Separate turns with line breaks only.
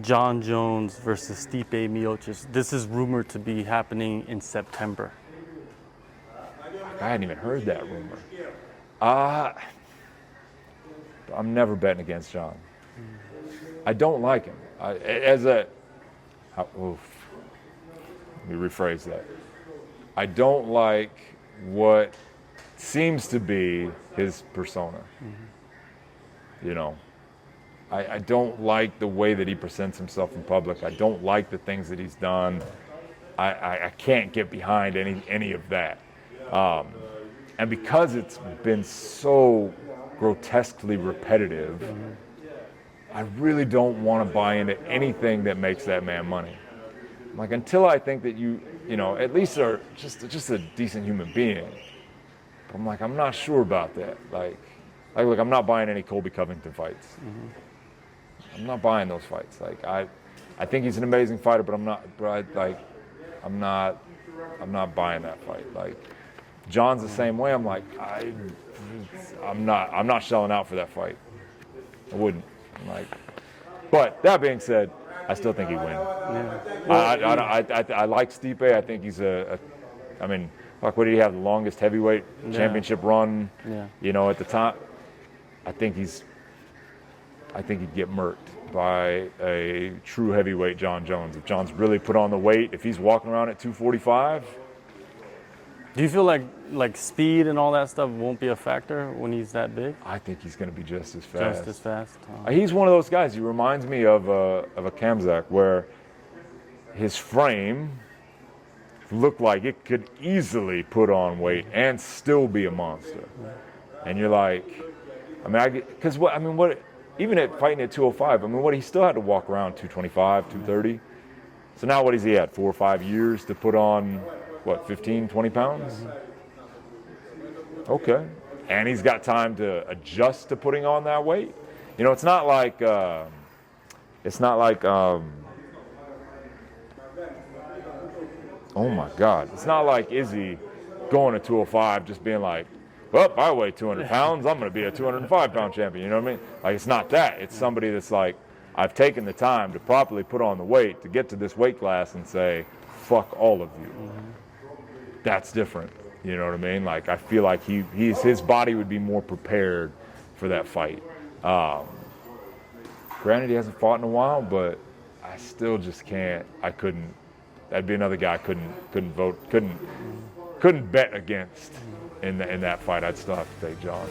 Jon Jones versus Stipe Miocic. This is rumored to be happening in September.
I hadn't even heard that rumor. I'm never betting against Jon. I don't like him. Let me rephrase that. I don't like what seems to be his persona. You know, I don't like the way that he presents himself in public. I don't like the things that he's done. I can't get behind any of that. And because it's been so grotesquely repetitive, I really don't want to buy into anything that makes that man money. Like, until I think that you know, at least are just a decent human being. I'm like, I'm not sure about that. Like, look, I'm not buying any Colby Covington fights. I'm not buying those fights. Like, I think he's an amazing fighter, but I'm not buying that fight. Like, Jon's the same way. I'm like, I'm not shelling out for that fight. I wouldn't. I'm like, but that being said, I still think he'd win. I like Stipe. I think he's I mean, like, what did he have? The longest heavyweight championship run. You know, at the time. I think he'd get murked by a true heavyweight Jon Jones. If Jon's really put on the weight, if he's walking around at 245.
Do you feel like speed and all that stuff won't be a factor when he's that big?
I think he's going to be just as fast.
Just as fast.
He's one of those guys. He reminds me of a Kamzat, where his frame looked like it could easily put on weight and still be a monster. And you're like, even at fighting at 205, he still had to walk around 225, 230. So now what is he at? 4 or 5 years to put on, 15, 20 pounds? Okay. And he's got time to adjust to putting on that weight. You know, it's not like, oh my God. It's not like Izzy going to 205 just being like, well, I weigh 200 pounds, I'm going to be a 205-pound champion, you know what I mean? Like, it's not that. It's somebody that's like, I've taken the time to properly put on the weight to get to this weight class and say, fuck all of you. That's different, you know what I mean? Like, I feel like his body would be more prepared for that fight. Granted, he hasn't fought in a while, but I still just can't. That'd be another guy I couldn't bet against in that fight. I'd still have to take Jon.